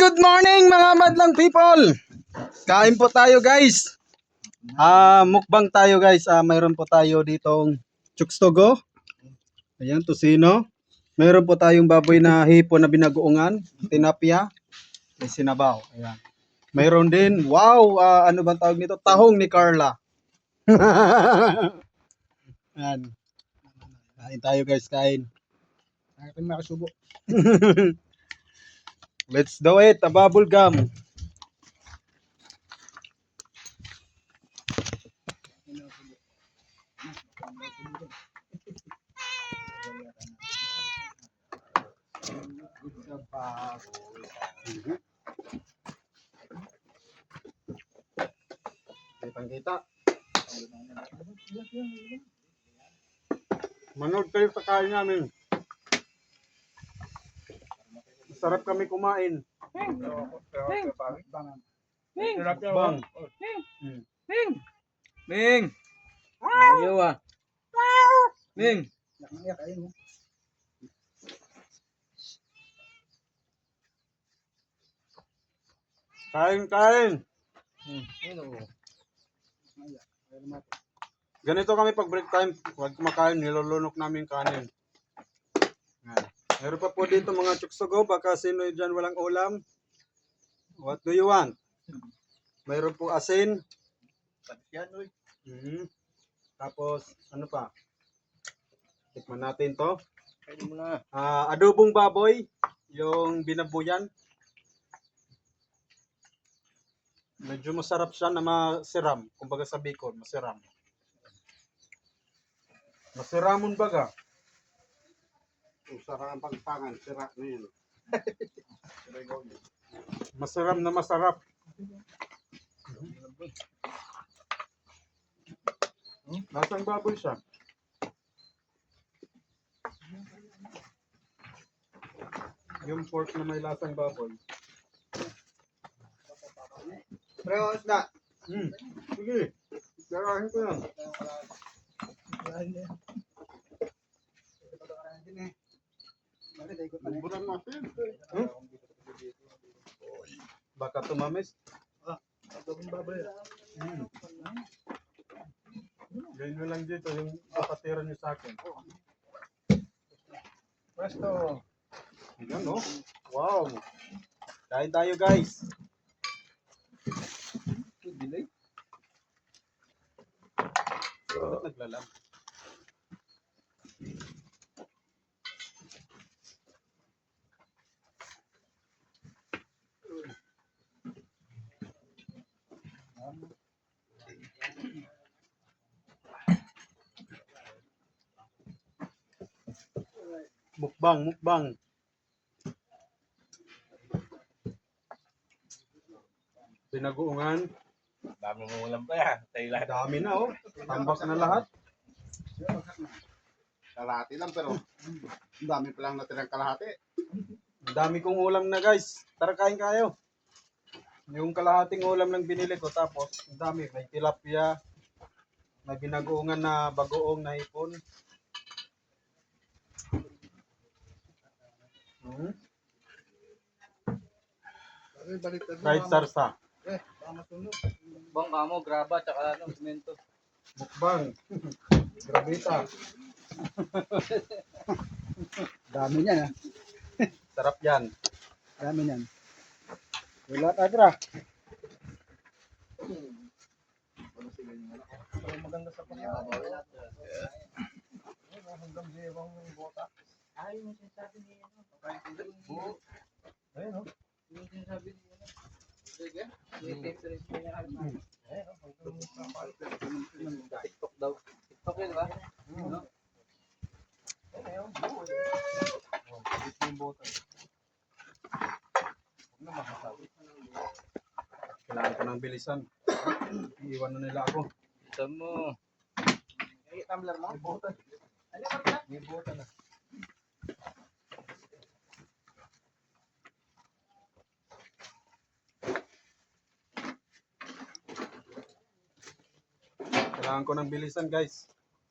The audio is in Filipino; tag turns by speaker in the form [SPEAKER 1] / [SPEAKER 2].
[SPEAKER 1] good morning mga madlang people. Kain po tayo guys. Mukbang tayo guys. Mayroon po tayo ditong chukstogo. Ayan, tosino. Mayroon po tayong baboy na hipo na binagoongan, tinapia, may sinabaw. Ayan. Mayroon din, wow, ano bang tawag nito? Tahong ni Carla. Ayan. Kain tayo guys, kain.
[SPEAKER 2] Akin makasubo.
[SPEAKER 1] Let's do it, a bubble gum. Kitang-kita. Manood kayo sa kain namin. Sarap kami kumain. Bang.
[SPEAKER 3] Ming! Ayaw ah. Ming!
[SPEAKER 1] Kain. Ganito kami pag break time. Huwag kumakain, nilulunok namin kanin. Yan. Meron pa po dito mga chuksogo. Baka sino dyan walang ulam. What do you want? Mayroon po asin. Tapos, ano pa? Tikman natin to.
[SPEAKER 3] Pwede mo na.
[SPEAKER 1] Adobong baboy. Yung binabuyan. Medyo masarap siya na masiram. Kumbaga sa Bicol, masiram. Masiramon baga.
[SPEAKER 2] Sarap ang pagpangan, sira na yun.
[SPEAKER 1] Masiram na masarap. Lasang baboy siya. Yung pork na may lasang baboy.
[SPEAKER 2] Pero isda.
[SPEAKER 1] Sige. Garahin ko yan.
[SPEAKER 2] Buburan natin.
[SPEAKER 1] Baka tumamis.
[SPEAKER 2] Adobong baboy.
[SPEAKER 1] Ganyan nyo lang dito yung kapatira nyo sa akin.
[SPEAKER 2] Presto.
[SPEAKER 1] Ayan no? Wow. Kain tayo guys.
[SPEAKER 3] Delay.
[SPEAKER 1] Bakit naglalam? Mukbang. Pinaguungan.
[SPEAKER 3] Dami mong ulam pa yan. Tayo lahat.
[SPEAKER 1] Dami na oh. Tambak na lahat.
[SPEAKER 2] Kalahati lang pero ang dami pa lang natirang kalahati.
[SPEAKER 1] Ang dami kong ulam na guys. Tara kain kayo. Yung kalahating ulam lang binili ko tapos ang dami. May tilapia. May binagoongan na bagoong na hipon. Fried sarsa.
[SPEAKER 3] Bang kamo, graba, tsaka ano, semento.
[SPEAKER 1] Mukbang. Grabita.
[SPEAKER 2] Dami niyan ah.
[SPEAKER 1] Sarap yan.
[SPEAKER 2] Dami niyan. Wala tagra.
[SPEAKER 3] Maganda sa pagkakabawi natin. Hanggang zero ang bota. Ay, yung sinasabi niya. Ayun o. Yung sinasabi niya. Sige. I-temperate niya. Ayun o. TikTok daw. TikTok yun ba? Ayun. Yung bota. Huwag na makasabi.
[SPEAKER 1] Kailangan ko ng bilisan. Iiwan na nila ako.
[SPEAKER 3] Isa mo.
[SPEAKER 2] Tumbler mo?
[SPEAKER 3] May bota na.
[SPEAKER 1] Kailangan ko ng bilisan guys.